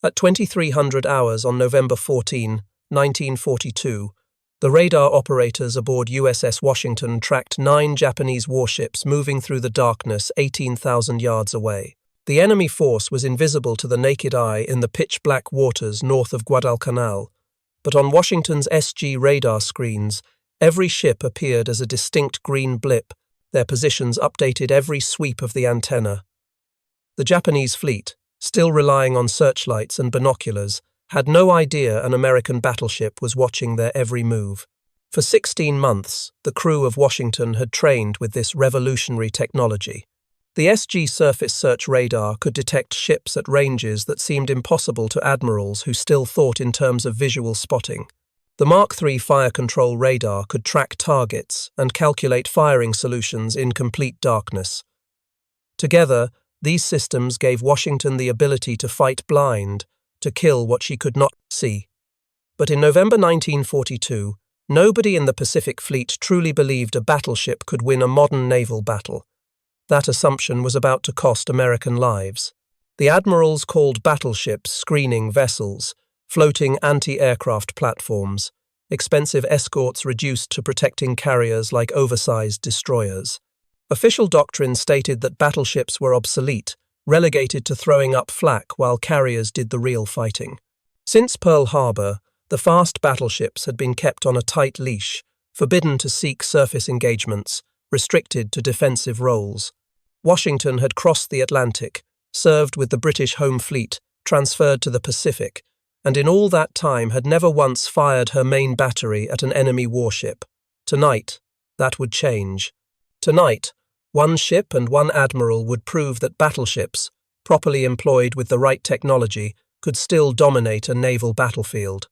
At 2300 hours on November 14, 1942, the radar operators aboard USS Washington tracked 9 Japanese warships moving through the darkness 18,000 yards away. The enemy force was invisible to the naked eye in the pitch-black waters north of Guadalcanal, but on Washington's SG radar screens, every ship appeared as a distinct green blip, their positions updated every sweep of the antenna. The Japanese fleet, still relying on searchlights and binoculars, had no idea an American battleship was watching their every move. For 16 months, the crew of Washington had trained with this revolutionary technology. The SG surface search radar could detect ships at ranges that seemed impossible to admirals who still thought in terms of visual spotting. The Mark III fire control radar could track targets and calculate firing solutions in complete darkness. Together, these systems gave Washington the ability to fight blind, to kill what she could not see. But in November 1942, nobody in the Pacific Fleet truly believed a battleship could win a modern naval battle. That assumption was about to cost American lives. The admirals called battleships screening vessels, floating anti-aircraft platforms, expensive escorts reduced to protecting carriers like oversized destroyers. Official doctrine stated that battleships were obsolete, relegated to throwing up flak while carriers did the real fighting. Since Pearl Harbor, the fast battleships had been kept on a tight leash, forbidden to seek surface engagements, restricted to defensive roles. Washington had crossed the Atlantic, served with the British Home Fleet, transferred to the Pacific, and in all that time had never once fired her main battery at an enemy warship. Tonight, that would change. Tonight, one ship and one admiral would prove that battleships, properly employed with the right technology, could still dominate a naval battlefield.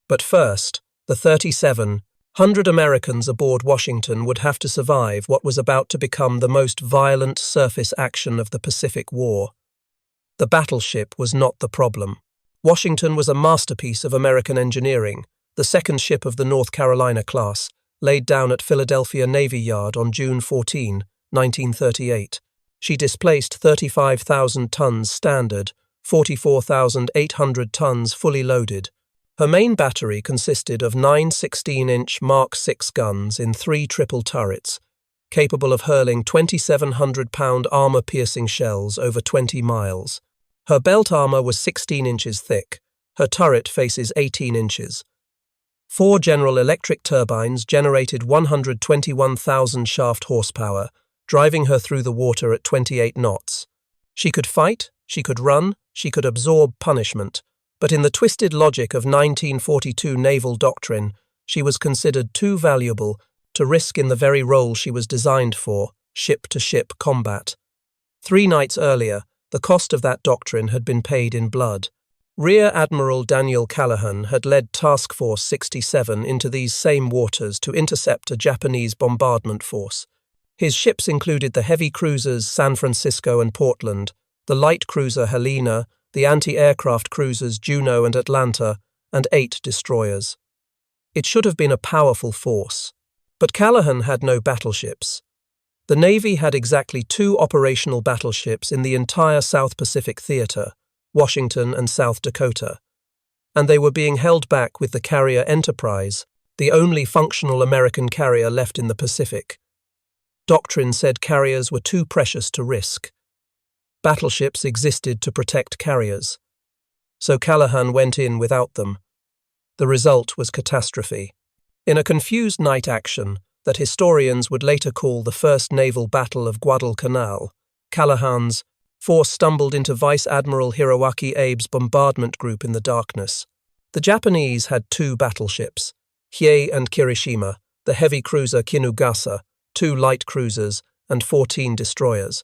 But first, the 3,700 Americans aboard Washington would have to survive what was about to become the most violent surface action of the Pacific War. The battleship was not the problem. Washington was a masterpiece of American engineering, the second ship of the North Carolina class, laid down at Philadelphia Navy Yard on June 14, 1938. She displaced 35,000 tons standard, 44,800 tons fully loaded. Her main battery consisted of 9 16-inch Mark VI guns in 3 triple turrets, capable of hurling 2,700-pound armor-piercing shells over 20 miles. Her belt armor was 16 inches thick. Her turret faces 18 inches. 4 General Electric turbines generated 121,000 shaft horsepower, driving her through the water at 28 knots. She could fight, she could run, she could absorb punishment, but in the twisted logic of 1942 naval doctrine, she was considered too valuable to risk in the very role she was designed for, ship-to-ship combat. 3 nights earlier, the cost of that doctrine had been paid in blood. Rear Admiral Daniel Callahan had led Task Force 67 into these same waters to intercept a Japanese bombardment force. His ships included the heavy cruisers San Francisco and Portland, the light cruiser Helena, the anti-aircraft cruisers Juno and Atlanta, and 8 destroyers. It should have been a powerful force. But Callahan had no battleships. The Navy had exactly 2 operational battleships in the entire South Pacific Theater, Washington and South Dakota, and they were being held back with the carrier Enterprise, the only functional American carrier left in the Pacific. Doctrine said carriers were too precious to risk. Battleships existed to protect carriers. So Callahan went in without them. The result was catastrophe. In a confused night action that historians would later call the First Naval Battle of Guadalcanal, Callahan's force stumbled into Vice Admiral Hiroaki Abe's bombardment group in the darkness. The Japanese had 2 battleships, Hiei and Kirishima, the heavy cruiser Kinugasa, 2 light cruisers, and 14 destroyers.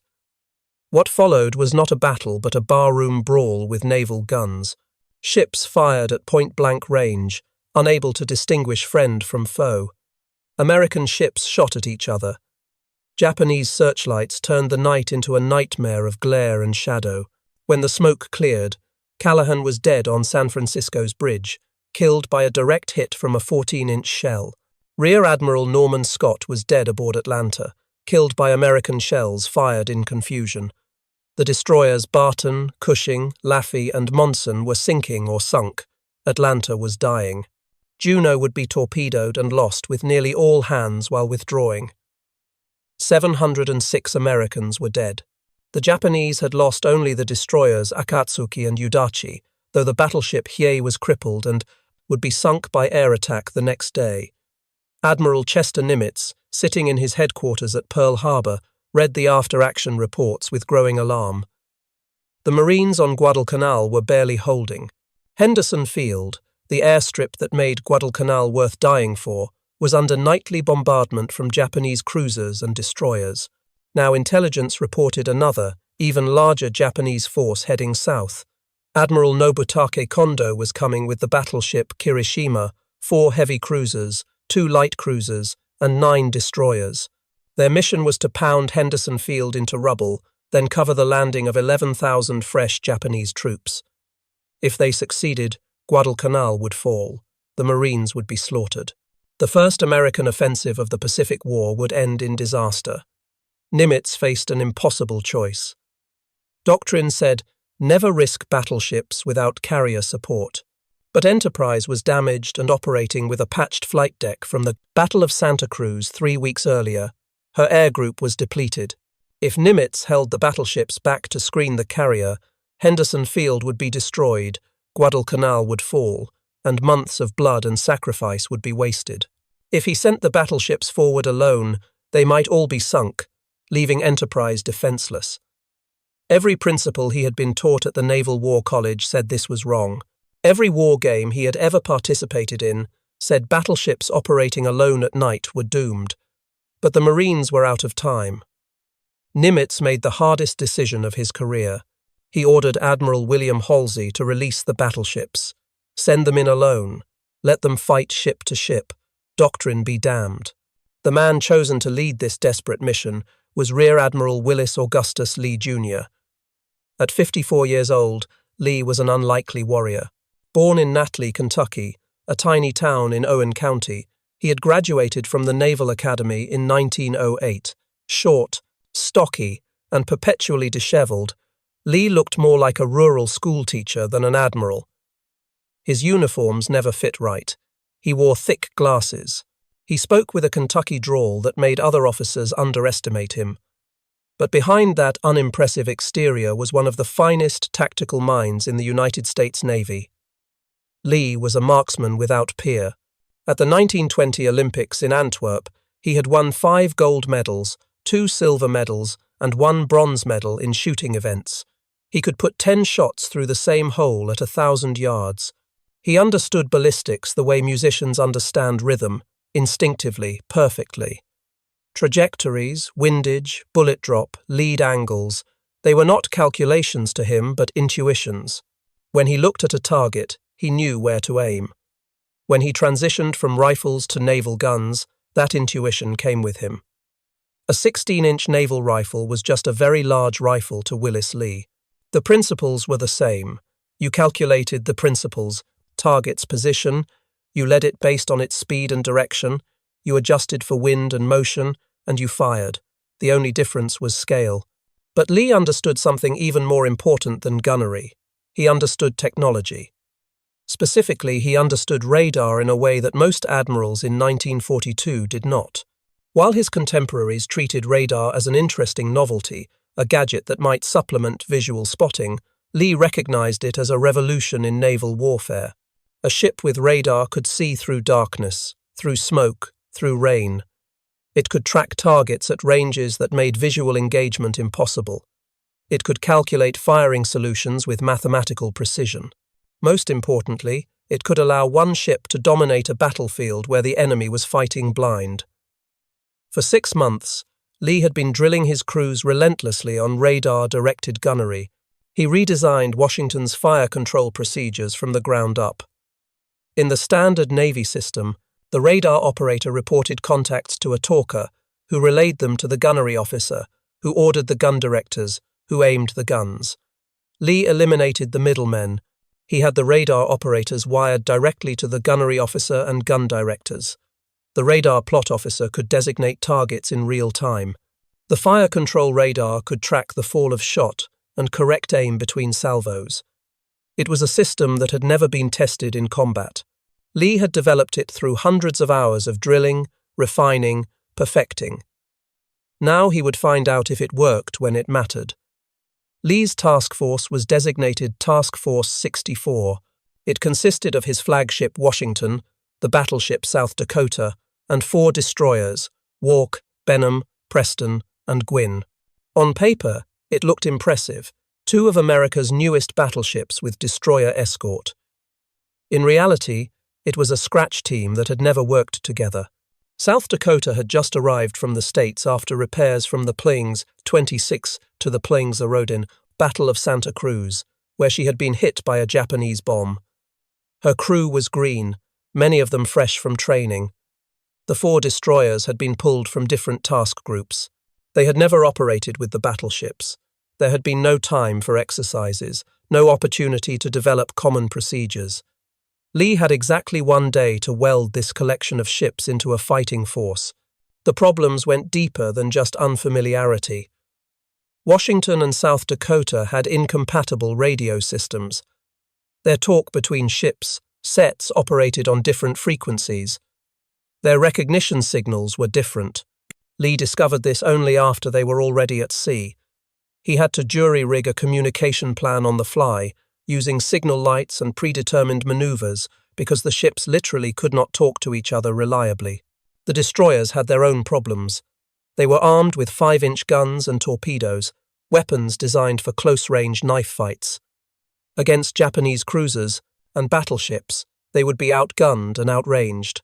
What followed was not a battle but a barroom brawl with naval guns. Ships fired at point-blank range, unable to distinguish friend from foe. American ships shot at each other. Japanese searchlights turned the night into a nightmare of glare and shadow. When the smoke cleared, Callahan was dead on San Francisco's bridge, killed by a direct hit from a 14-inch shell. Rear Admiral Norman Scott was dead aboard Atlanta, killed by American shells fired in confusion. The destroyers Barton, Cushing, Laffey, and Monson were sinking or sunk. Atlanta was dying. Juneau would be torpedoed and lost with nearly all hands while withdrawing. 706 Americans were dead. The Japanese had lost only the destroyers Akatsuki and Udachi, though the battleship Hiei was crippled and would be sunk by air attack the next day. Admiral Chester Nimitz, sitting in his headquarters at Pearl Harbor, read the after-action reports with growing alarm. The Marines on Guadalcanal were barely holding. Henderson Field, the airstrip that made Guadalcanal worth dying for, was under nightly bombardment from Japanese cruisers and destroyers. Now intelligence reported another, even larger Japanese force heading south. Admiral Nobutake Kondo was coming with the battleship Kirishima, 4 heavy cruisers, 2 light cruisers, and 9 destroyers. Their mission was to pound Henderson Field into rubble, then cover the landing of 11,000 fresh Japanese troops. If they succeeded, Guadalcanal would fall. The Marines would be slaughtered. The first American offensive of the Pacific War would end in disaster. Nimitz faced an impossible choice. Doctrine said, never risk battleships without carrier support. But Enterprise was damaged and operating with a patched flight deck from the Battle of Santa Cruz 3 weeks earlier. Her air group was depleted. If Nimitz held the battleships back to screen the carrier, Henderson Field would be destroyed, Guadalcanal would fall, and months of blood and sacrifice would be wasted. If he sent the battleships forward alone, they might all be sunk, leaving Enterprise defenseless. Every principal he had been taught at the Naval War College said this was wrong. Every war game he had ever participated in said battleships operating alone at night were doomed. But the Marines were out of time. Nimitz made the hardest decision of his career. He ordered Admiral William Halsey to release the battleships. Send them in alone. Let them fight ship to ship. Doctrine be damned. The man chosen to lead this desperate mission was Rear Admiral Willis Augustus Lee, Jr. At 54 years old, Lee was an unlikely warrior. Born in Natley, Kentucky, a tiny town in Owen County, he had graduated from the Naval Academy in 1908. Short, stocky, and perpetually disheveled, Lee looked more like a rural schoolteacher than an admiral. His uniforms never fit right. He wore thick glasses. He spoke with a Kentucky drawl that made other officers underestimate him. But behind that unimpressive exterior was one of the finest tactical minds in the United States Navy. Lee was a marksman without peer. At the 1920 Olympics in Antwerp, he had won 5 gold medals, 2 silver medals, and 1 bronze medal in shooting events. He could put 10 shots through the same hole at 1,000 yards. He understood ballistics the way musicians understand rhythm, instinctively, perfectly. Trajectories, windage, bullet drop, lead angles, they were not calculations to him but intuitions. When he looked at a target, he knew where to aim. When he transitioned from rifles to naval guns, that intuition came with him. A 16-inch naval rifle was just a very large rifle to Willis Lee. The principles were the same. You calculated the principles, target's position, you led it based on its speed and direction, you adjusted for wind and motion, and you fired. The only difference was scale. But Lee understood something even more important than gunnery. He understood technology. Specifically, he understood radar in a way that most admirals in 1942 did not. While his contemporaries treated radar as an interesting novelty, a gadget that might supplement visual spotting, Lee recognized it as a revolution in naval warfare. A ship with radar could see through darkness, through smoke, through rain. It could track targets at ranges that made visual engagement impossible. It could calculate firing solutions with mathematical precision. Most importantly, it could allow one ship to dominate a battlefield where the enemy was fighting blind. For 6 months, Lee had been drilling his crews relentlessly on radar-directed gunnery. He redesigned Washington's fire control procedures from the ground up. In the standard Navy system, the radar operator reported contacts to a talker, who relayed them to the gunnery officer, who ordered the gun directors, who aimed the guns. Lee eliminated the middlemen. He had the radar operators wired directly to the gunnery officer and gun directors. The radar plot officer could designate targets in real time. The fire control radar could track the fall of shot, and correct aim between salvos. It was a system that had never been tested in combat. Lee had developed it through hundreds of hours of drilling, refining, perfecting. Now he would find out if it worked when it mattered. Lee's task force was designated Task Force 64. It consisted of his flagship Washington, the battleship South Dakota, and 4 destroyers, Walk, Benham, Preston, and Gwynn. On paper, it looked impressive, 2 of America's newest battleships with destroyer escort. In reality, it was a scratch team that had never worked together. South Dakota had just arrived from the States after repairs from the planes 26 to the planes Rodin Battle of Santa Cruz, where she had been hit by a Japanese bomb. Her crew was green, many of them fresh from training. The 4 destroyers had been pulled from different task groups. They had never operated with the battleships. There had been no time for exercises, no opportunity to develop common procedures. Lee had exactly 1 day to weld this collection of ships into a fighting force. The problems went deeper than just unfamiliarity. Washington and South Dakota had incompatible radio systems. Their talk between ships, sets operated on different frequencies. Their recognition signals were different. Lee discovered this only after they were already at sea. He had to jury-rig a communication plan on the fly, using signal lights and predetermined maneuvers because the ships literally could not talk to each other reliably. The destroyers had their own problems. They were armed with 5-inch guns and torpedoes, weapons designed for close-range knife fights. Against Japanese cruisers and battleships, they would be outgunned and outranged.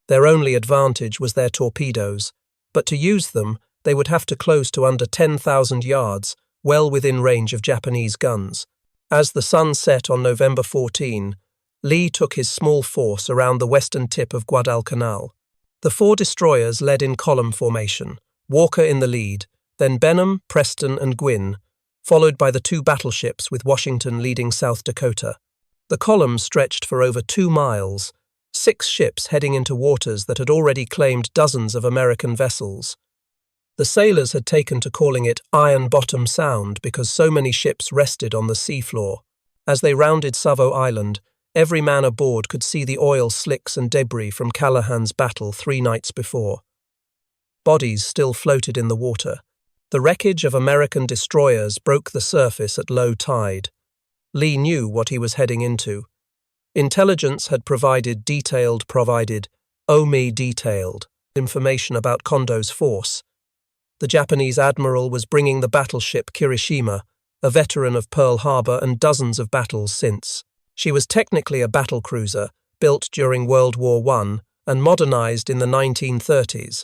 Their only advantage was their torpedoes, but to use them, they would have to close to under 10,000 yards, well within range of Japanese guns. As the sun set on November 14, Lee took his small force around the western tip of Guadalcanal. The 4 destroyers led in column formation, Walker in the lead, then Benham, Preston, and Gwynn, followed by the 2 battleships with Washington leading South Dakota. The column stretched for over 2 miles, 6 ships heading into waters that had already claimed dozens of American vessels. The sailors had taken to calling it Iron Bottom Sound because so many ships rested on the seafloor. As they rounded Savo Island, every man aboard could see the oil slicks and debris from Callahan's battle 3 nights before. Bodies still floated in the water. The wreckage of American destroyers broke the surface at low tide. Lee knew what he was heading into. Intelligence had provided detailed information about Kondo's force. The Japanese admiral was bringing the battleship Kirishima, a veteran of Pearl Harbor and dozens of battles since. She was technically a battlecruiser, built during World War I and modernized in the 1930s,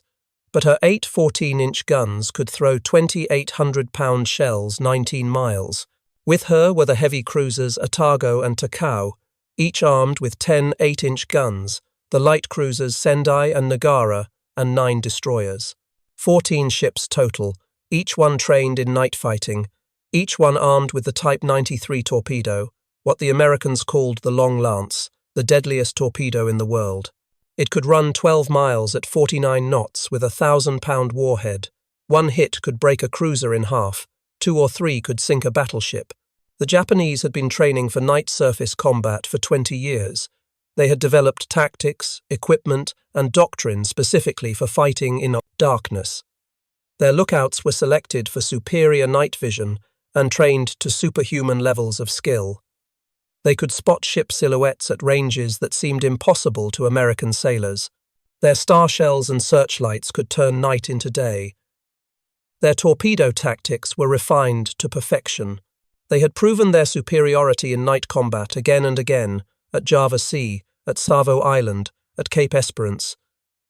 but her 8 14-inch guns could throw 2,800-pound shells 19 miles. With her were the heavy cruisers Otago and Takao, each armed with 10 8-inch guns, the light cruisers Sendai and Nagara, and 9 destroyers. 14 ships total, each one trained in night fighting, each one armed with the Type 93 torpedo, what the Americans called the Long Lance, the deadliest torpedo in the world. It could run 12 miles at 49 knots with a 1,000-pound warhead. 1 hit could break a cruiser in half, 2 or 3 could sink a battleship. The Japanese had been training for night surface combat for 20 years. They had developed tactics, equipment, and doctrine specifically for fighting in darkness. Their lookouts were selected for superior night vision and trained to superhuman levels of skill. They could spot ship silhouettes at ranges that seemed impossible to American sailors. Their star shells and searchlights could turn night into day. Their torpedo tactics were refined to perfection. They had proven their superiority in night combat again and again, at Java Sea, at Savo Island, at Cape Esperance.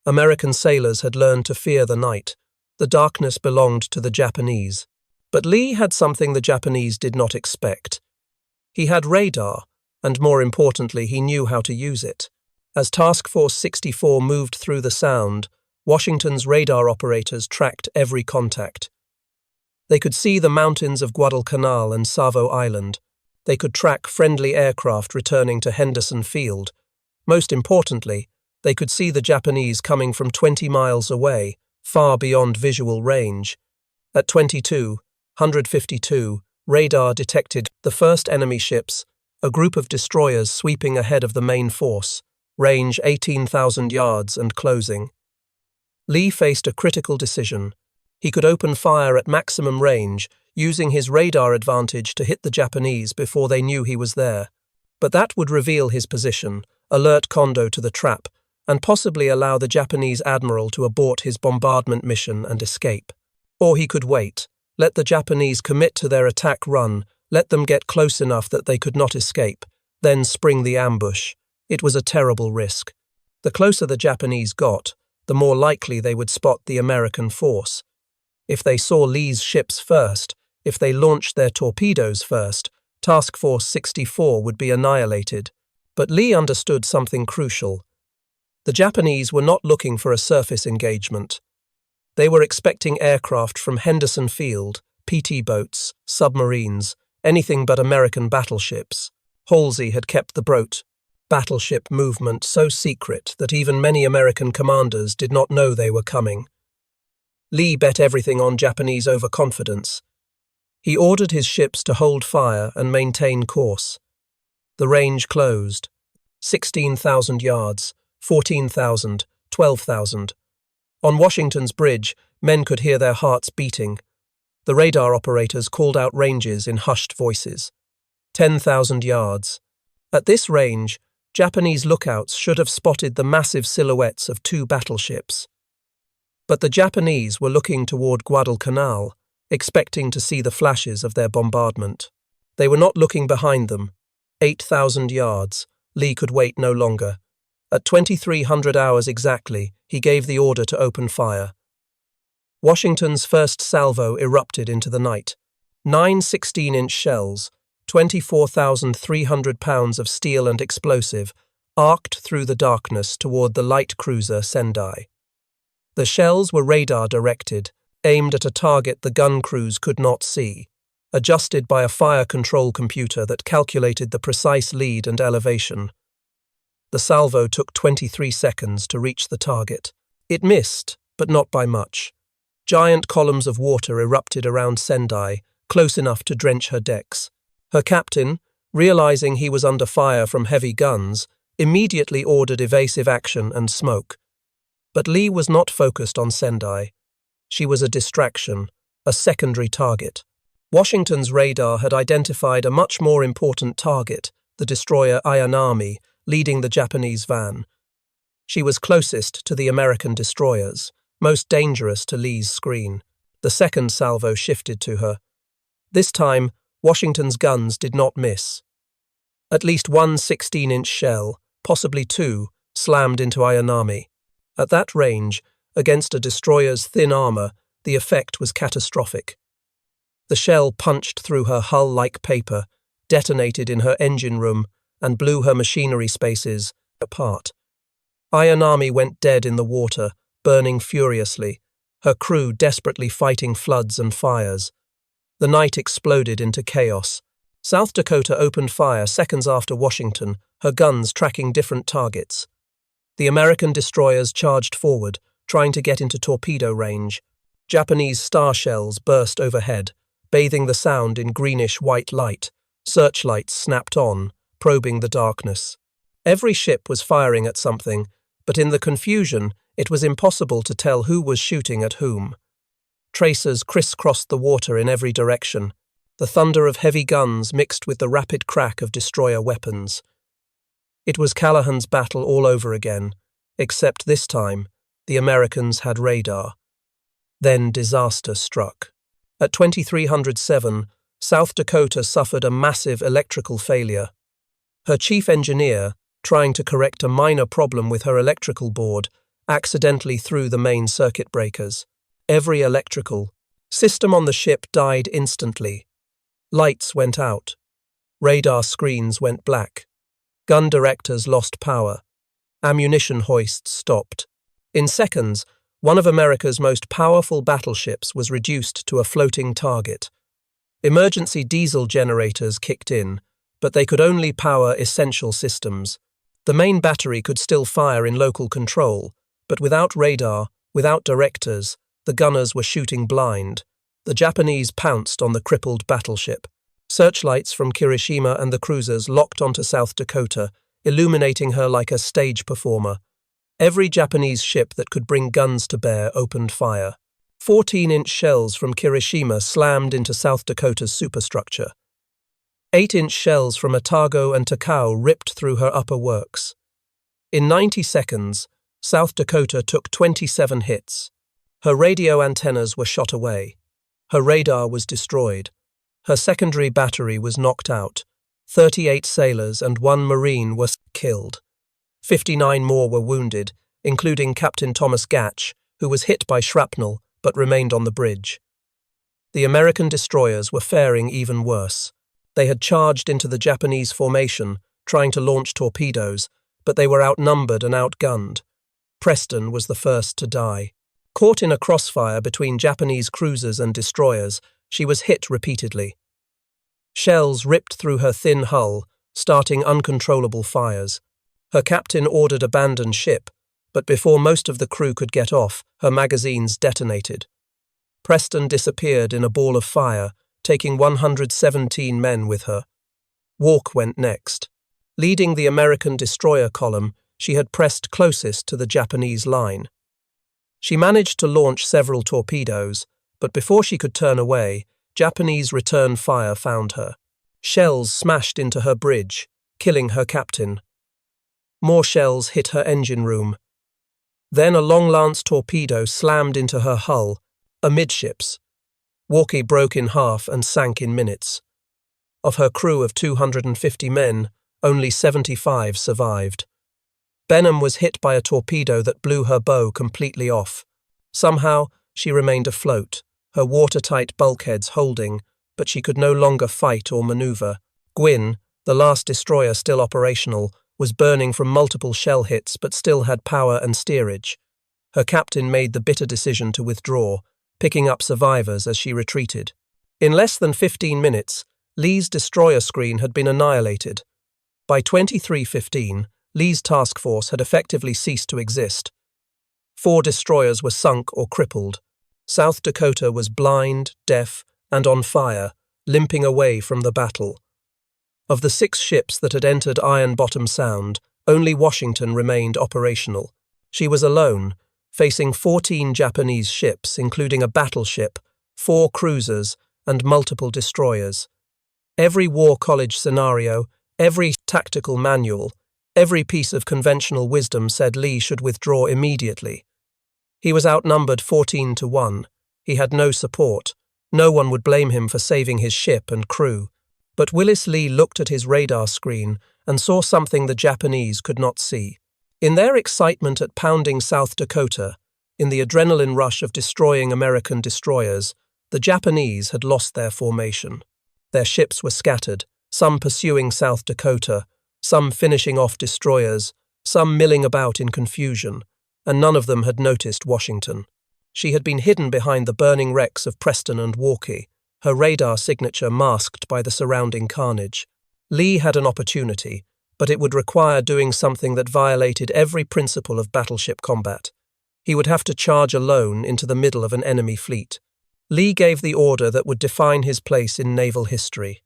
American sailors had learned to fear the night. The darkness belonged to the Japanese. But Lee had something the Japanese did not expect. He had radar, and more importantly, he knew how to use it. As Task Force 64 moved through the Sound, Washington's radar operators tracked every contact. They could see the mountains of Guadalcanal and Savo Island. They could track friendly aircraft returning to Henderson Field. Most importantly, they could see the Japanese coming from 20 miles away, far beyond visual range. At 22, 152, radar detected the first enemy ships, a group of destroyers sweeping ahead of the main force, range 18,000 yards and closing. Lee faced a critical decision. He could open fire at maximum range, using his radar advantage to hit the Japanese before they knew he was there. But that would reveal his position, alert Kondo to the trap, and possibly allow the Japanese admiral to abort his bombardment mission and escape. Or he could wait, let the Japanese commit to their attack run, let them get close enough that they could not escape, then spring the ambush. It was a terrible risk. The closer the Japanese got, the more likely they would spot the American force. If they saw Lee's ships first, if they launched their torpedoes first, Task Force 64 would be annihilated. But Lee understood something crucial. The Japanese were not looking for a surface engagement. They were expecting aircraft from Henderson Field, PT boats, submarines, anything but American battleships. Halsey had kept the battleship movement so secret that even many American commanders did not know they were coming. Lee bet everything on Japanese overconfidence. He ordered his ships to hold fire and maintain course. The range closed. 16,000 yards, 14,000, 12,000. On Washington's bridge, men could hear their hearts beating. The radar operators called out ranges in hushed voices. 10,000 yards. At this range, Japanese lookouts should have spotted the massive silhouettes of two battleships. But the Japanese were looking toward Guadalcanal, expecting to see the flashes of their bombardment. They were not looking behind them. 8,000 yards. Lee could wait no longer. At 2300 hours exactly, he gave the order to open fire. Washington's first salvo erupted into the night. 9 16-inch shells, 24,300 pounds of steel and explosive, arced through the darkness toward the light cruiser Sendai. The shells were radar-directed, aimed at a target the gun crews could not see, adjusted by a fire control computer that calculated the precise lead and elevation. The salvo took 23 seconds to reach the target. It missed, but not by much. Giant columns of water erupted around Sendai, close enough to drench her decks. Her captain, realizing he was under fire from heavy guns, immediately ordered evasive action and smoke. But Lee was not focused on Sendai. She was a distraction, a secondary target. Washington's radar had identified a much more important target, the destroyer Ayanami, leading the Japanese van. She was closest to the American destroyers, most dangerous to Lee's screen. The second salvo shifted to her. This time, Washington's guns did not miss. At least one 16-inch shell, possibly two, slammed into Ayanami. At that range, against a destroyer's thin armor, the effect was catastrophic. The shell punched through her hull like paper, detonated in her engine room, and blew her machinery spaces apart. Ayanami went dead in the water, burning furiously, her crew desperately fighting floods and fires. The night exploded into chaos. South Dakota opened fire seconds after Washington, her guns tracking different targets. The American destroyers charged forward, trying to get into torpedo range. Japanese star shells burst overhead, bathing the sound in greenish-white light. Searchlights snapped on, probing the darkness. Every ship was firing at something, but in the confusion, it was impossible to tell who was shooting at whom. Tracers crisscrossed the water in every direction. The thunder of heavy guns mixed with the rapid crack of destroyer weapons. It was Callahan's battle all over again, except this time, the Americans had radar. Then disaster struck. At 2307, South Dakota suffered a massive electrical failure. Her chief engineer, trying to correct a minor problem with her electrical board, accidentally threw the main circuit breakers. Every electrical system on the ship died instantly. Lights went out. Radar screens went black. Gun directors lost power. Ammunition hoists stopped. In seconds, one of America's most powerful battleships was reduced to a floating target. Emergency diesel generators kicked in, but they could only power essential systems. The main battery could still fire in local control, but without radar, without directors, the gunners were shooting blind. The Japanese pounced on the crippled battleship. Searchlights from Kirishima and the cruisers locked onto South Dakota, illuminating her like a stage performer. Every Japanese ship that could bring guns to bear opened fire. 14-inch shells from Kirishima slammed into South Dakota's superstructure. 8-inch shells from Otago and Takao ripped through her upper works. In 90 seconds, South Dakota took 27 hits. Her radio antennas were shot away. Her radar was destroyed. Her secondary battery was knocked out. 38 sailors and 1 Marine were killed. 59 more were wounded, including Captain Thomas Gatch, who was hit by shrapnel but remained on the bridge. The American destroyers were faring even worse. They had charged into the Japanese formation, trying to launch torpedoes, but they were outnumbered and outgunned. Preston was the first to die. Caught in a crossfire between Japanese cruisers and destroyers, she was hit repeatedly. Shells ripped through her thin hull, starting uncontrollable fires. Her captain ordered abandon ship, but before most of the crew could get off, her magazines detonated. Preston disappeared in a ball of fire, taking 117 men with her. Walk went next. Leading the American destroyer column, she had pressed closest to the Japanese line. She managed to launch several torpedoes, but before she could turn away, Japanese return fire found her. Shells smashed into her bridge, killing her captain. More shells hit her engine room. Then a long-lance torpedo slammed into her hull, amidships. Walkie broke in half and sank in minutes. Of her crew of 250 men, only 75 survived. Benham was hit by a torpedo that blew her bow completely off. Somehow, she remained afloat, her watertight bulkheads holding, but she could no longer fight or maneuver. Gwyn, the last destroyer still operational, was burning from multiple shell hits but still had power and steerage. Her captain made the bitter decision to withdraw, picking up survivors as she retreated. In less than 15 minutes, Lee's destroyer screen had been annihilated. By 23:15, Lee's task force had effectively ceased to exist. 4 destroyers were sunk or crippled. South Dakota was blind, deaf, and on fire, limping away from the battle. Of the 6 ships that had entered Iron Bottom Sound, only Washington remained operational. She was alone, facing 14 Japanese ships, including a battleship, 4 cruisers, and multiple destroyers. Every war college scenario, every tactical manual, every piece of conventional wisdom said Lee should withdraw immediately. He was outnumbered 14-1. He had no support. No one would blame him for saving his ship and crew. But Willis Lee looked at his radar screen and saw something the Japanese could not see. In their excitement at pounding South Dakota, in the adrenaline rush of destroying American destroyers, the Japanese had lost their formation. Their ships were scattered, some pursuing South Dakota, some finishing off destroyers, some milling about in confusion, and none of them had noticed Washington. She had been hidden behind the burning wrecks of Preston and Walkie, her radar signature masked by the surrounding carnage. Lee had an opportunity, but it would require doing something that violated every principle of battleship combat. He would have to charge alone into the middle of an enemy fleet. Lee gave the order that would define his place in naval history.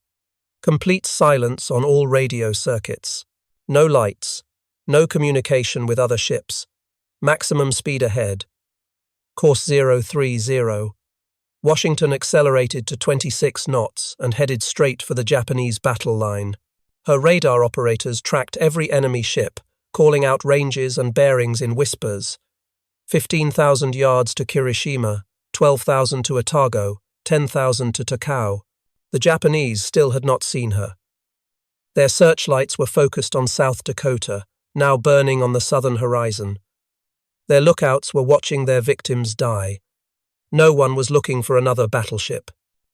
Complete silence on all radio circuits. No lights. No communication with other ships. Maximum speed ahead. Course 030. Washington accelerated to 26 knots and headed straight for the Japanese battle line. Her radar operators tracked every enemy ship, calling out ranges and bearings in whispers. 15,000 yards to Kirishima, 12,000 to Otago, 10,000 to Takao. The Japanese still had not seen her. Their searchlights were focused on South Dakota, now burning on the southern horizon. Their lookouts were watching their victims die. No one was looking for another battleship.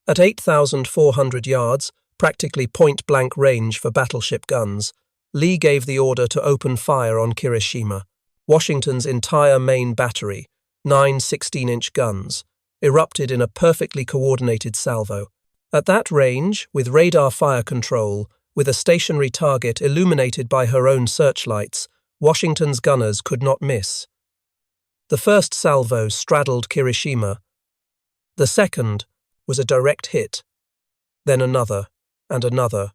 At 8,400 yards, practically point-blank range for battleship guns, Lee gave the order to open fire on Kirishima. Washington's entire main battery, 9 16-inch guns, erupted in a perfectly coordinated salvo. At that range, with radar fire control, with a stationary target illuminated by her own searchlights, Washington's gunners could not miss. The first salvo straddled Kirishima. The second was a direct hit, then another, and another.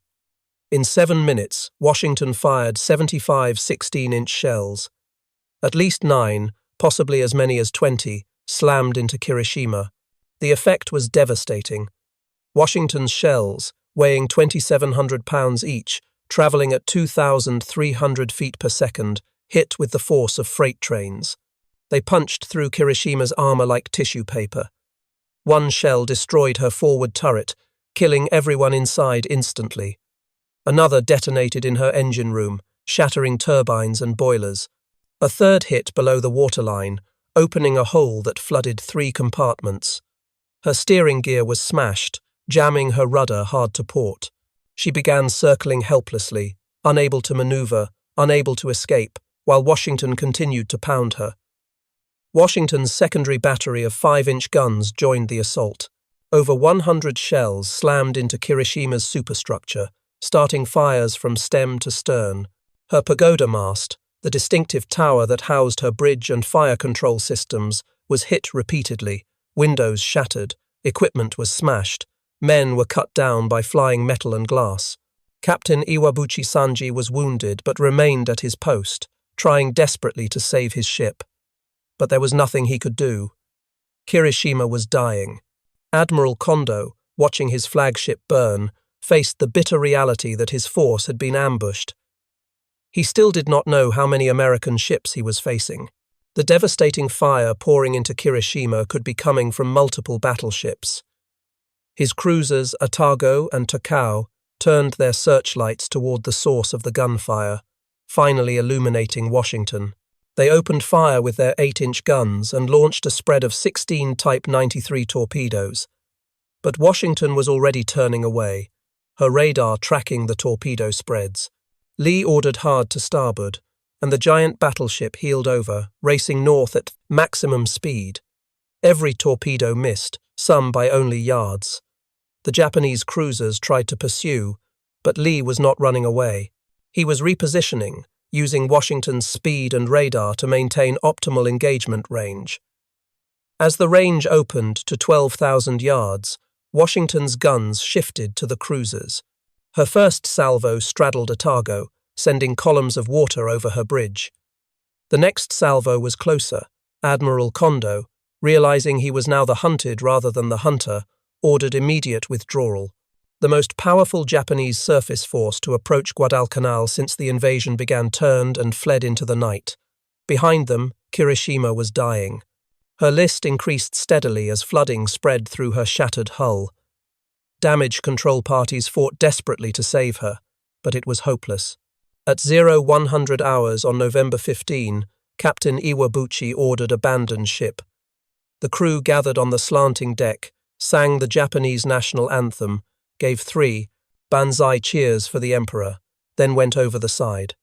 In 7 minutes, Washington fired 75 16-inch shells. At least 9, possibly as many as 20, slammed into Kirishima. The effect was devastating. Washington's shells, weighing 2,700 pounds each, traveling at 2,300 feet per second, hit with the force of freight trains. They punched through Kirishima's armor like tissue paper. One shell destroyed her forward turret, killing everyone inside instantly. Another detonated in her engine room, shattering turbines and boilers. A third hit below the waterline, opening a hole that flooded 3 compartments. Her steering gear was smashed, jamming her rudder hard to port. She began circling helplessly, unable to maneuver, unable to escape, while Washington continued to pound her. Washington's secondary battery of 5-inch guns joined the assault. Over 100 shells slammed into Kirishima's superstructure, starting fires from stem to stern. Her pagoda mast, the distinctive tower that housed her bridge and fire control systems, was hit repeatedly. Windows shattered, equipment was smashed, men were cut down by flying metal and glass. Captain Iwabuchi Sanji was wounded but remained at his post, trying desperately to save his ship. But there was nothing he could do. Kirishima was dying. Admiral Kondo, watching his flagship burn, faced the bitter reality that his force had been ambushed. He still did not know how many American ships he was facing. The devastating fire pouring into Kirishima could be coming from multiple battleships. His cruisers Atago and Takao turned their searchlights toward the source of the gunfire, finally illuminating Washington. They opened fire with their 8-inch guns and launched a spread of 16 Type 93 torpedoes. But Washington was already turning away, her radar tracking the torpedo spreads. Lee ordered hard to starboard, and the giant battleship heeled over, racing north at maximum speed. Every torpedo missed, some by only yards. The Japanese cruisers tried to pursue, but Lee was not running away. He was repositioning, using Washington's speed and radar to maintain optimal engagement range. As the range opened to 12,000 yards, Washington's guns shifted to the cruisers. Her first salvo straddled Atago, sending columns of water over her bridge. The next salvo was closer. Admiral Kondo, realizing he was now the hunted rather than the hunter, ordered immediate withdrawal. The most powerful Japanese surface force to approach Guadalcanal since the invasion began turned and fled into the night. Behind them, Kirishima was dying. Her list increased steadily as flooding spread through her shattered hull. Damage control parties fought desperately to save her, but it was hopeless. At 0100 hours on November 15, Captain Iwabuchi ordered abandon ship. The crew gathered on the slanting deck, sang the Japanese national anthem, gave 3 banzai cheers for the emperor, then went over the side.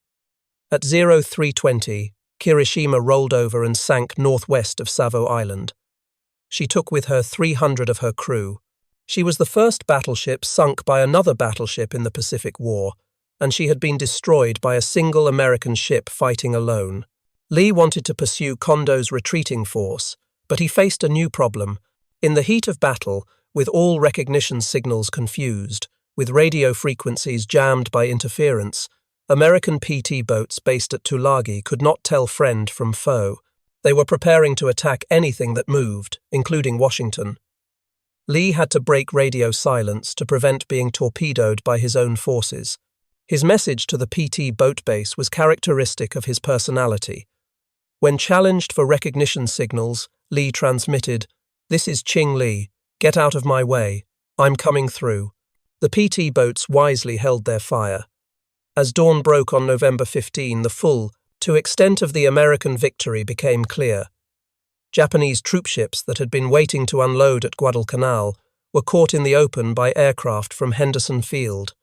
At 0320, Kirishima rolled over and sank northwest of Savo Island. She took with her 300 of her crew. She was the first battleship sunk by another battleship in the Pacific War, and she had been destroyed by a single American ship fighting alone. Lee wanted to pursue Kondo's retreating force, but he faced a new problem. In the heat of battle, with all recognition signals confused, with radio frequencies jammed by interference, American PT boats based at Tulagi could not tell friend from foe. They were preparing to attack anything that moved, including Washington. Lee had to break radio silence to prevent being torpedoed by his own forces. His message to the PT boat base was characteristic of his personality. When challenged for recognition signals, Lee transmitted, "This is Ching Lee. Get out of my way. I'm coming through." The PT boats wisely held their fire. As dawn broke on November 15, the full extent of the American victory became clear. Japanese troopships that had been waiting to unload at Guadalcanal were caught in the open by aircraft from Henderson Field.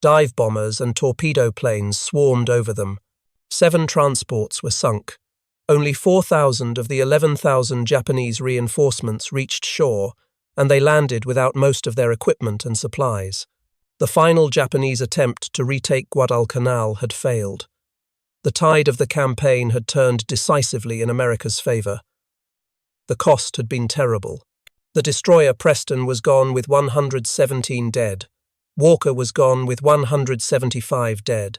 Dive bombers and torpedo planes swarmed over them. 7 transports were sunk. Only 4,000 of the 11,000 Japanese reinforcements reached shore, and they landed without most of their equipment and supplies. The final Japanese attempt to retake Guadalcanal had failed. The tide of the campaign had turned decisively in America's favor. The cost had been terrible. The destroyer Preston was gone with 117 dead. Walker was gone with 175 dead.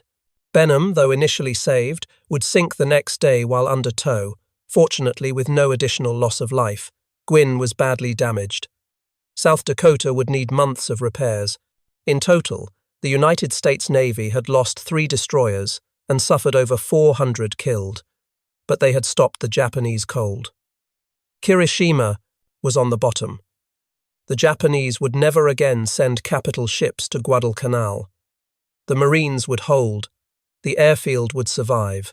Benham, though initially saved, would sink the next day while under tow, fortunately with no additional loss of life. Gwynn was badly damaged. South Dakota would need months of repairs. In total, the United States Navy had lost 3 destroyers and suffered over 400 killed, but they had stopped the Japanese cold. Kirishima was on the bottom. The Japanese would never again send capital ships to Guadalcanal. The Marines would hold. The airfield would survive.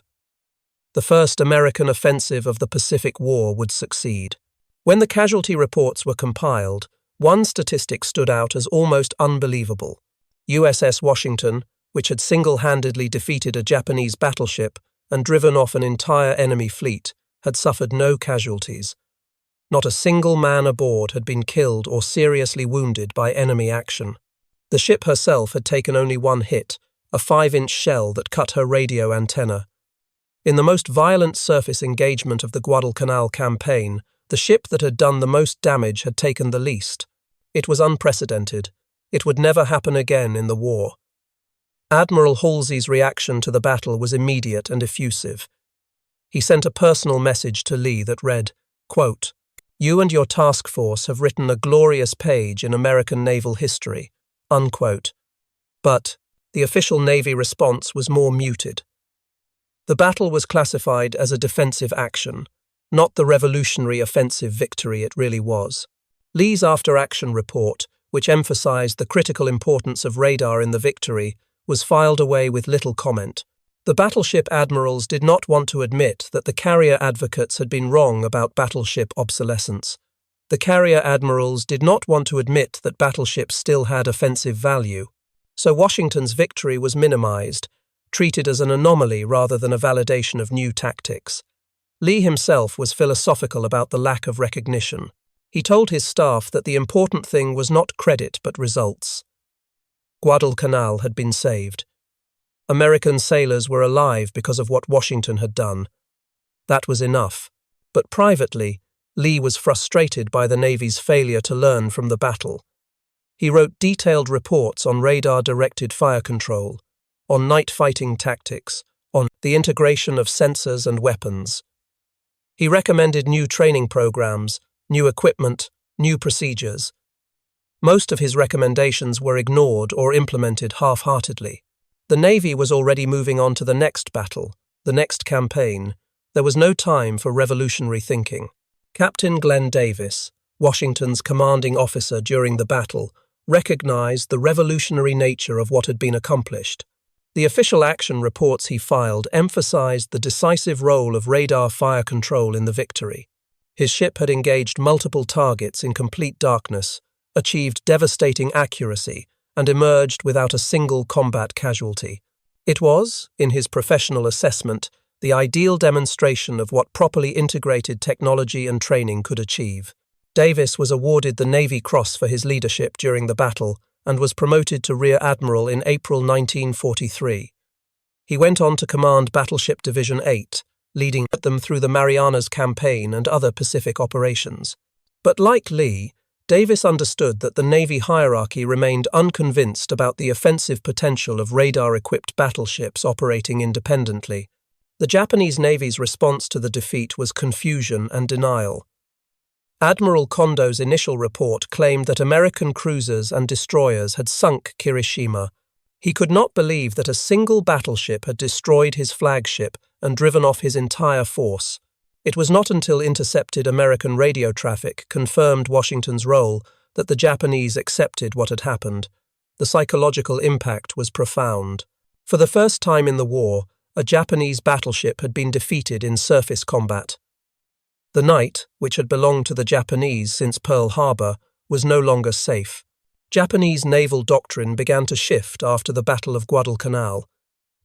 The first American offensive of the Pacific War would succeed. When the casualty reports were compiled, one statistic stood out as almost unbelievable. USS Washington, which had single-handedly defeated a Japanese battleship and driven off an entire enemy fleet, had suffered no casualties. Not a single man aboard had been killed or seriously wounded by enemy action. The ship herself had taken only one hit, a 5-inch shell that cut her radio antenna. In the most violent surface engagement of the Guadalcanal campaign, the ship that had done the most damage had taken the least. It was unprecedented. It would never happen again in the war. Admiral Halsey's reaction to the battle was immediate and effusive. He sent a personal message to Lee that read, quote, "You and your task force have written a glorious page in American naval history," unquote. But the official Navy response was more muted. The battle was classified as a defensive action, not the revolutionary offensive victory it really was. Lee's after-action report, which emphasized the critical importance of radar in the victory, was filed away with little comment. The battleship admirals did not want to admit that the carrier advocates had been wrong about battleship obsolescence. The carrier admirals did not want to admit that battleships still had offensive value. So Washington's victory was minimized, treated as an anomaly rather than a validation of new tactics. Lee himself was philosophical about the lack of recognition. He told his staff that the important thing was not credit but results. Guadalcanal had been saved. American sailors were alive because of what Washington had done. That was enough. But privately, Lee was frustrated by the Navy's failure to learn from the battle. He wrote detailed reports on radar-directed fire control, on night fighting tactics, on the integration of sensors and weapons. He recommended new training programs, new equipment, new procedures. Most of his recommendations were ignored or implemented half-heartedly. The Navy was already moving on to the next battle, the next campaign. There was no time for revolutionary thinking. Captain Glenn Davis, Washington's commanding officer during the battle, recognized the revolutionary nature of what had been accomplished. The official action reports he filed emphasized the decisive role of radar fire control in the victory. His ship had engaged multiple targets in complete darkness, achieved devastating accuracy, and emerged without a single combat casualty. It was, in his professional assessment, the ideal demonstration of what properly integrated technology and training could achieve. Davis was awarded the Navy Cross for his leadership during the battle and was promoted to Rear Admiral in April 1943. He went on to command Battleship Division 8, leading them through the Marianas Campaign and other Pacific operations. But like Lee, Davis understood that the Navy hierarchy remained unconvinced about the offensive potential of radar-equipped battleships operating independently. The Japanese Navy's response to the defeat was confusion and denial. Admiral Kondo's initial report claimed that American cruisers and destroyers had sunk Kirishima. He could not believe that a single battleship had destroyed his flagship and driven off his entire force. It was not until intercepted American radio traffic confirmed Washington's role that the Japanese accepted what had happened. The psychological impact was profound. For the first time in the war, a Japanese battleship had been defeated in surface combat. The night, which had belonged to the Japanese since Pearl Harbor, was no longer safe. Japanese naval doctrine began to shift after the Battle of Guadalcanal.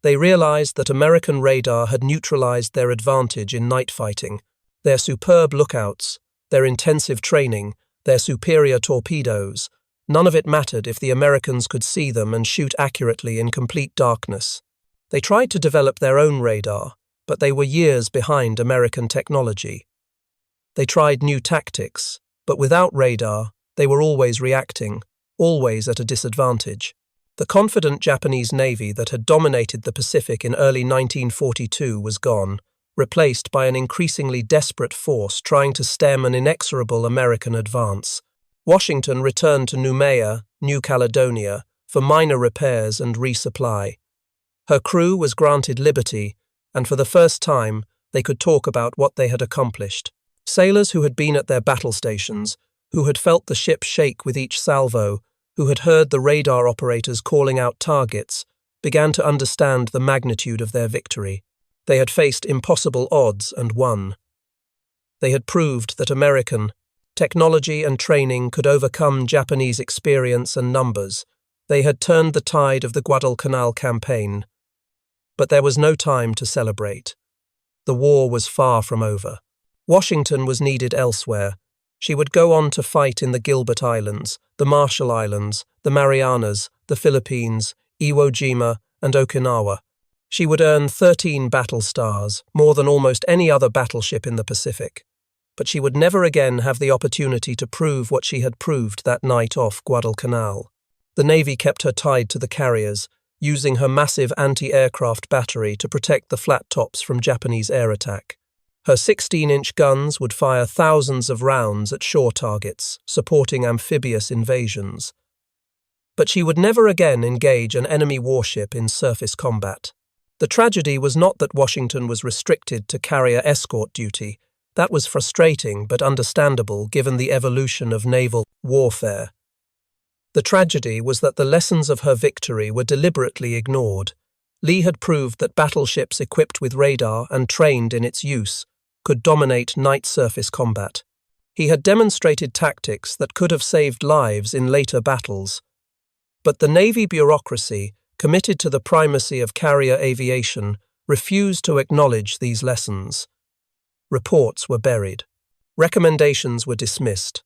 They realized that American radar had neutralized their advantage in night fighting. Their superb lookouts, their intensive training, their superior torpedoes, none of it mattered if the Americans could see them and shoot accurately in complete darkness. They tried to develop their own radar, but they were years behind American technology. They tried new tactics, but without radar, they were always reacting, always at a disadvantage. The confident Japanese Navy that had dominated the Pacific in early 1942 was gone, replaced by an increasingly desperate force trying to stem an inexorable American advance. Washington returned to Noumea, New Caledonia, for minor repairs and resupply. Her crew was granted liberty, and for the first time, they could talk about what they had accomplished. Sailors who had been at their battle stations, who had felt the ship shake with each salvo, who had heard the radar operators calling out targets, began to understand the magnitude of their victory. They had faced impossible odds and won. They had proved that American technology and training could overcome Japanese experience and numbers. They had turned the tide of the Guadalcanal campaign. But there was no time to celebrate. The war was far from over. Washington was needed elsewhere. She would go on to fight in the Gilbert Islands, the Marshall Islands, the Marianas, the Philippines, Iwo Jima, and Okinawa. She would earn 13 battle stars, more than almost any other battleship in the Pacific. But she would never again have the opportunity to prove what she had proved that night off Guadalcanal. The Navy kept her tied to the carriers, using her massive anti-aircraft battery to protect the flat tops from Japanese air attack. Her 16-inch guns would fire thousands of rounds at shore targets, supporting amphibious invasions. But she would never again engage an enemy warship in surface combat. The tragedy was not that Washington was restricted to carrier escort duty. That was frustrating but understandable given the evolution of naval warfare. The tragedy was that the lessons of her victory were deliberately ignored. Lee had proved that battleships equipped with radar and trained in its use could dominate night surface combat. He had demonstrated tactics that could have saved lives in later battles. But the Navy bureaucracy, committed to the primacy of carrier aviation, refused to acknowledge these lessons. Reports were buried. Recommendations were dismissed.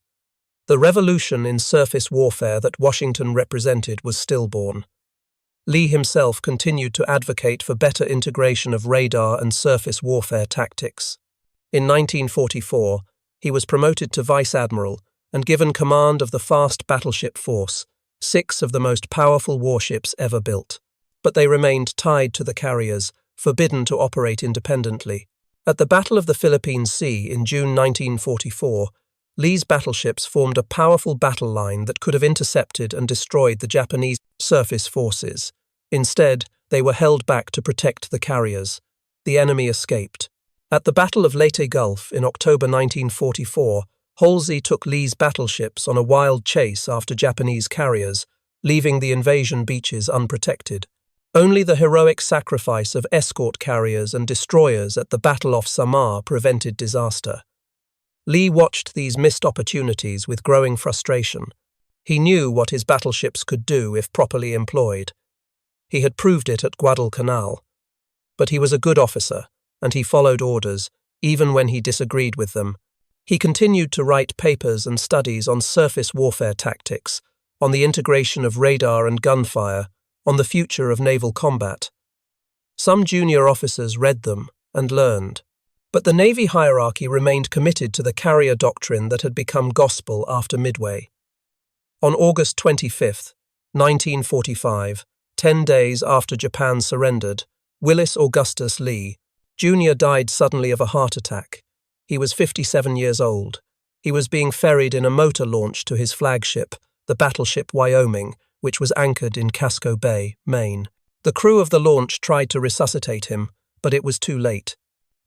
The revolution in surface warfare that Washington represented was stillborn. Lee himself continued to advocate for better integration of radar and surface warfare tactics. In 1944, he was promoted to Vice Admiral and given command of the fast battleship force, 6 of the most powerful warships ever built. But they remained tied to the carriers, forbidden to operate independently. At the Battle of the Philippine Sea in June 1944, Lee's battleships formed a powerful battle line that could have intercepted and destroyed the Japanese surface forces. Instead, they were held back to protect the carriers. The enemy escaped. At the Battle of Leyte Gulf in October 1944, Halsey took Lee's battleships on a wild chase after Japanese carriers, leaving the invasion beaches unprotected. Only the heroic sacrifice of escort carriers and destroyers at the Battle off Samar prevented disaster. Lee watched these missed opportunities with growing frustration. He knew what his battleships could do if properly employed. He had proved it at Guadalcanal. But he was a good officer, and he followed orders, even when he disagreed with them. He continued to write papers and studies on surface warfare tactics, on the integration of radar and gunfire, on the future of naval combat. Some junior officers read them and learned. But the Navy hierarchy remained committed to the carrier doctrine that had become gospel after Midway. On August 25, 1945, 10 days after Japan surrendered, Willis Augustus Lee, Jr. died suddenly of a heart attack. He was 57 years old. He was being ferried in a motor launch to his flagship, the battleship Wyoming, which was anchored in Casco Bay, Maine. The crew of the launch tried to resuscitate him, but it was too late.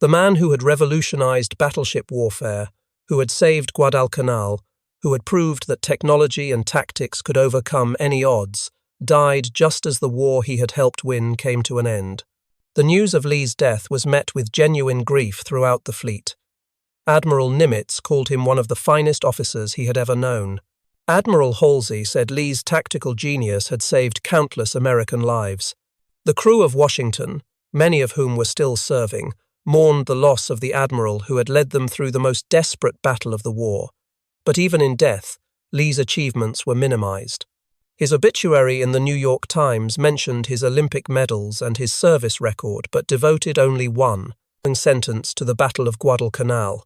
The man who had revolutionized battleship warfare, who had saved Guadalcanal, who had proved that technology and tactics could overcome any odds, died just as the war he had helped win came to an end. The news of Lee's death was met with genuine grief throughout the fleet. Admiral Nimitz called him one of the finest officers he had ever known. Admiral Halsey said Lee's tactical genius had saved countless American lives. The crew of Washington, many of whom were still serving, mourned the loss of the admiral who had led them through the most desperate battle of the war. But even in death, Lee's achievements were minimized. His obituary in the New York Times mentioned his Olympic medals and his service record, but devoted only one sentence to the Battle of Guadalcanal.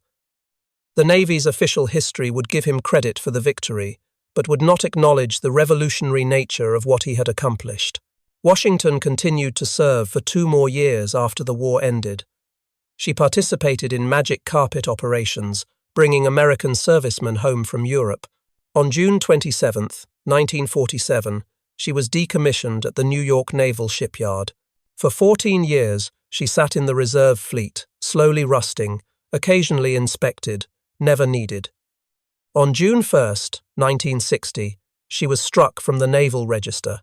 The Navy's official history would give him credit for the victory, but would not acknowledge the revolutionary nature of what he had accomplished. Washington continued to serve for 2 more years after the war ended. She participated in magic carpet operations, bringing American servicemen home from Europe. On June 27, 1947, she was decommissioned at the New York Naval Shipyard. For 14 years, she sat in the reserve fleet, slowly rusting, occasionally inspected, never needed. On June 1, 1960, she was struck from the Naval Register.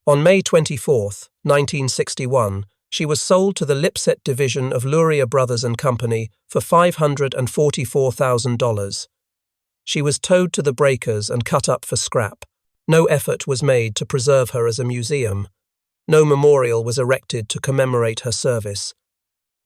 On May 24, 1961, she was sold to the Lipset division of Luria Brothers and Company for $544,000. She was towed to the breakers and cut up for scrap. No effort was made to preserve her as a museum. No memorial was erected to commemorate her service.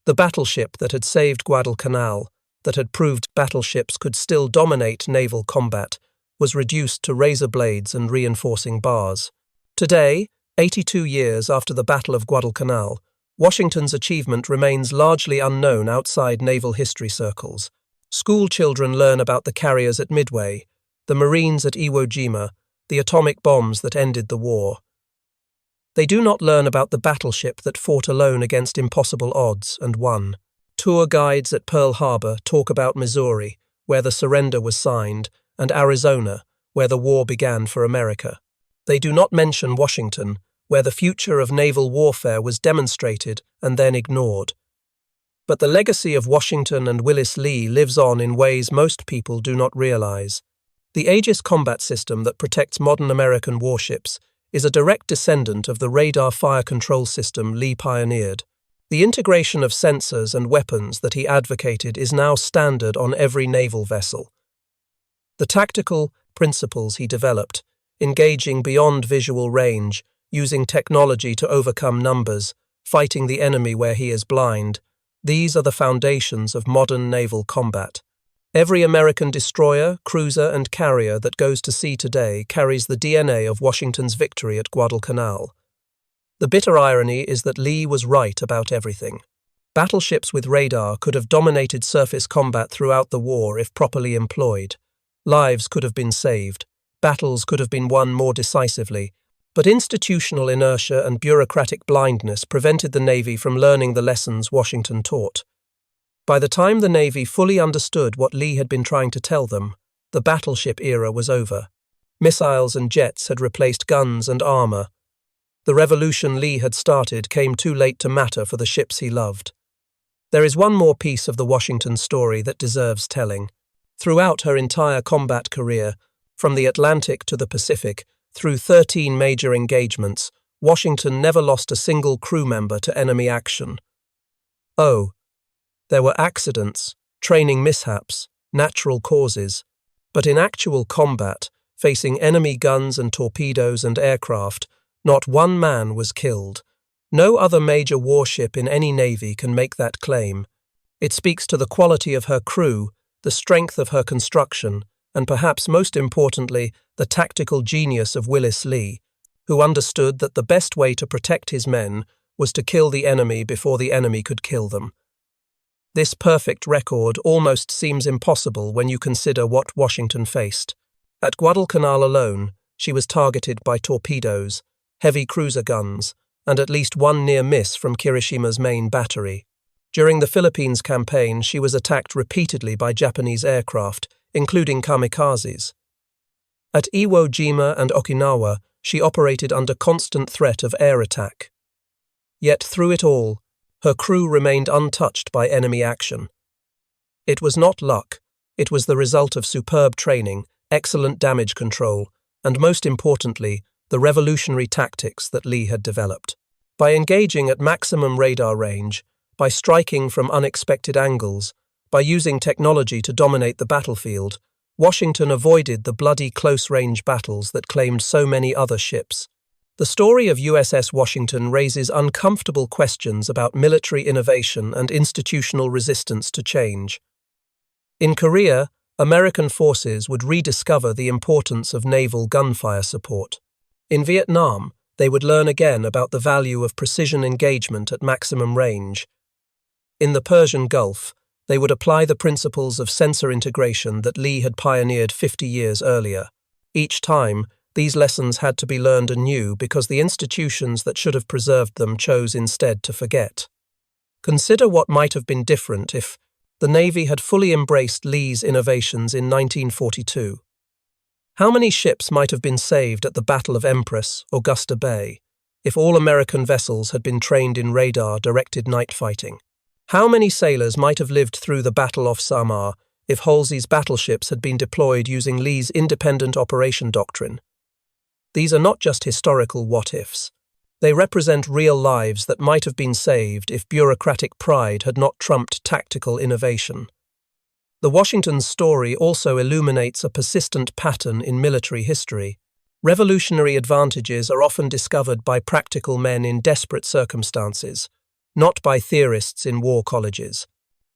The battleship that had saved Guadalcanal, that had proved battleships could still dominate naval combat, was reduced to razor blades and reinforcing bars. Today, 82 years after the Battle of Guadalcanal, Washington's achievement remains largely unknown outside naval history circles. School children learn about the carriers at Midway, the Marines at Iwo Jima, the atomic bombs that ended the war. They do not learn about the battleship that fought alone against impossible odds and won. Tour guides at Pearl Harbor talk about Missouri, where the surrender was signed, and Arizona, where the war began for America. They do not mention Washington, where the future of naval warfare was demonstrated and then ignored. But the legacy of Washington and Willis Lee lives on in ways most people do not realize. The Aegis combat system that protects modern American warships is a direct descendant of the radar fire control system Lee pioneered. The integration of sensors and weapons that he advocated is now standard on every naval vessel. The tactical principles he developed, engaging beyond visual range, using technology to overcome numbers, fighting the enemy where he is blind, these are the foundations of modern naval combat. Every American destroyer, cruiser, and carrier that goes to sea today carries the DNA of Washington's victory at Guadalcanal. The bitter irony is that Lee was right about everything. Battleships with radar could have dominated surface combat throughout the war if properly employed. Lives could have been saved. Battles could have been won more decisively. But institutional inertia and bureaucratic blindness prevented the Navy from learning the lessons Washington taught. By the time the Navy fully understood what Lee had been trying to tell them, the battleship era was over. Missiles and jets had replaced guns and armor. The revolution Lee had started came too late to matter for the ships he loved. There is one more piece of the Washington story that deserves telling. Throughout her entire combat career, from the Atlantic to the Pacific, through 13 major engagements, Washington never lost a single crew member to enemy action. Oh, there were accidents, training mishaps, natural causes, but in actual combat, facing enemy guns and torpedoes and aircraft, not one man was killed. No other major warship in any navy can make that claim. It speaks to the quality of her crew, the strength of her construction, and perhaps most importantly, the tactical genius of Willis Lee, who understood that the best way to protect his men was to kill the enemy before the enemy could kill them. This perfect record almost seems impossible when you consider what Washington faced. At Guadalcanal alone, she was targeted by torpedoes, heavy cruiser guns, and at least one near miss from Kirishima's main battery. During the Philippines campaign, she was attacked repeatedly by Japanese aircraft, including kamikazes. At Iwo Jima and Okinawa, she operated under constant threat of air attack. Yet through it all, her crew remained untouched by enemy action. It was not luck, it was the result of superb training, excellent damage control, and most importantly, the revolutionary tactics that Lee had developed. By engaging at maximum radar range, by striking from unexpected angles, by using technology to dominate the battlefield, Washington avoided the bloody close-range battles that claimed so many other ships. The story of USS Washington raises uncomfortable questions about military innovation and institutional resistance to change. In Korea, American forces would rediscover the importance of naval gunfire support. In Vietnam, they would learn again about the value of precision engagement at maximum range. In the Persian Gulf, they would apply the principles of sensor integration that Lee had pioneered 50 years earlier. Each time, these lessons had to be learned anew because the institutions that should have preserved them chose instead to forget. Consider what might have been different if the Navy had fully embraced Lee's innovations in 1942. How many ships might have been saved at the Battle of Empress, Augusta Bay, if all American vessels had been trained in radar-directed night fighting? How many sailors might have lived through the Battle of Samar if Halsey's battleships had been deployed using Lee's independent operation doctrine? These are not just historical what-ifs. They represent real lives that might have been saved if bureaucratic pride had not trumped tactical innovation. The Washington's story also illuminates a persistent pattern in military history. Revolutionary advantages are often discovered by practical men in desperate circumstances, not by theorists in war colleges.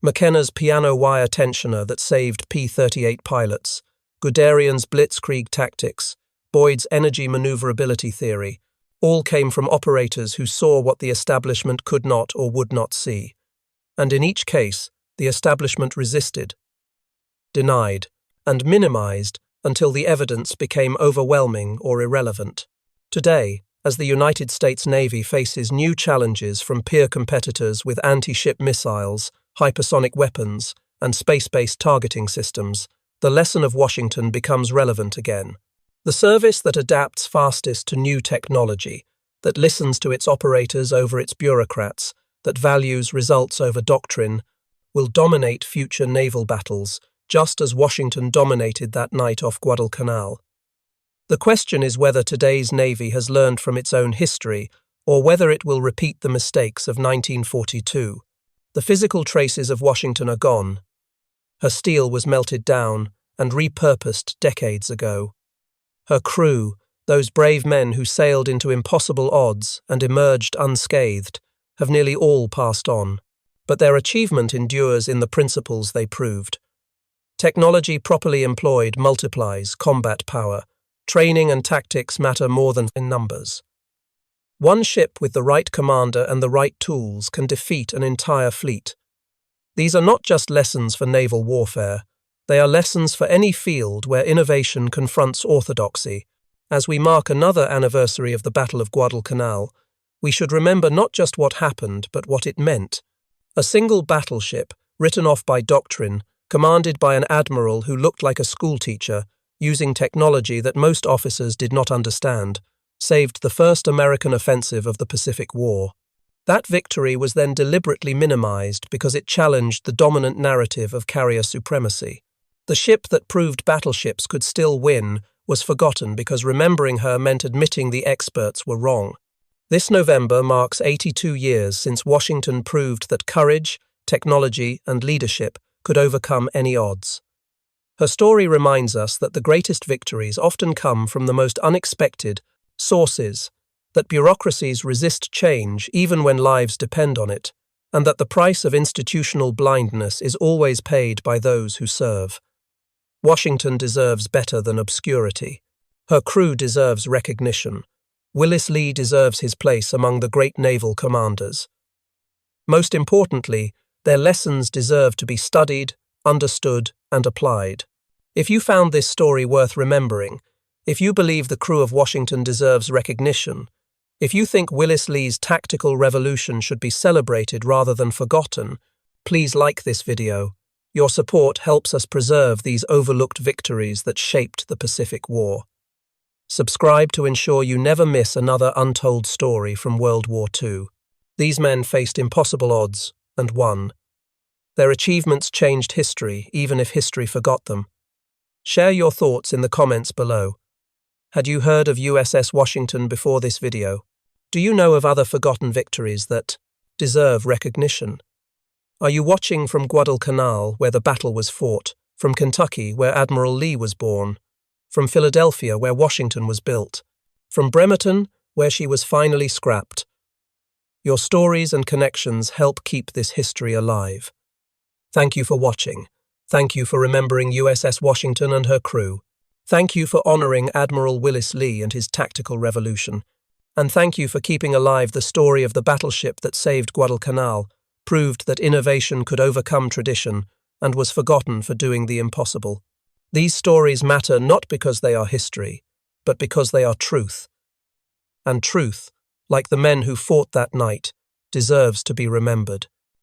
McKenna's piano wire tensioner that saved P-38 pilots, Guderian's blitzkrieg tactics, Boyd's energy maneuverability theory, all came from operators who saw what the establishment could not or would not see. And in each case, the establishment resisted, denied, and minimized until the evidence became overwhelming or irrelevant. Today, as the United States Navy faces new challenges from peer competitors with anti-ship missiles, hypersonic weapons, and space-based targeting systems, the lesson of Washington becomes relevant again. The service that adapts fastest to new technology, that listens to its operators over its bureaucrats, that values results over doctrine, will dominate future naval battles, just as Washington dominated that night off Guadalcanal. The question is whether today's Navy has learned from its own history, or whether it will repeat the mistakes of 1942. The physical traces of Washington are gone. Her steel was melted down and repurposed decades ago. Her crew, those brave men who sailed into impossible odds and emerged unscathed, have nearly all passed on. But their achievement endures in the principles they proved. Technology properly employed multiplies combat power. Training and tactics matter more than in numbers. One ship with the right commander and the right tools can defeat an entire fleet. These are not just lessons for naval warfare. They are lessons for any field where innovation confronts orthodoxy. As we mark another anniversary of the Battle of Guadalcanal, we should remember not just what happened, but what it meant. A single battleship, written off by doctrine, commanded by an admiral who looked like a schoolteacher, using technology that most officers did not understand, saved the first American offensive of the Pacific War. That victory was then deliberately minimized because it challenged the dominant narrative of carrier supremacy. The ship that proved battleships could still win was forgotten because remembering her meant admitting the experts were wrong. This November marks 82 years since Washington proved that courage, technology, and leadership could overcome any odds. Her story reminds us that the greatest victories often come from the most unexpected sources, that bureaucracies resist change even when lives depend on it, and that the price of institutional blindness is always paid by those who serve. Washington deserves better than obscurity. Her crew deserves recognition. Willis Lee deserves his place among the great naval commanders. Most importantly, their lessons deserve to be studied, understood, and applied. If you found this story worth remembering, if you believe the crew of Washington deserves recognition, if you think Willis Lee's tactical revolution should be celebrated rather than forgotten, please like this video. Your support helps us preserve these overlooked victories that shaped the Pacific War. Subscribe to ensure you never miss another untold story from World War II. These men faced impossible odds and won. Their achievements changed history, even if history forgot them. Share your thoughts in the comments below. Had you heard of USS Washington before this video? Do you know of other forgotten victories that deserve recognition? Are you watching from Guadalcanal, where the battle was fought, from Kentucky, where Admiral Lee was born, from Philadelphia, where Washington was built, from Bremerton, where she was finally scrapped? Your stories and connections help keep this history alive. Thank you for watching. Thank you for remembering USS Washington and her crew. Thank you for honoring Admiral Willis Lee and his tactical revolution. And thank you for keeping alive the story of the battleship that saved Guadalcanal, proved that innovation could overcome tradition, and was forgotten for doing the impossible. These stories matter not because they are history, but because they are truth. And truth, like the men who fought that night, deserves to be remembered.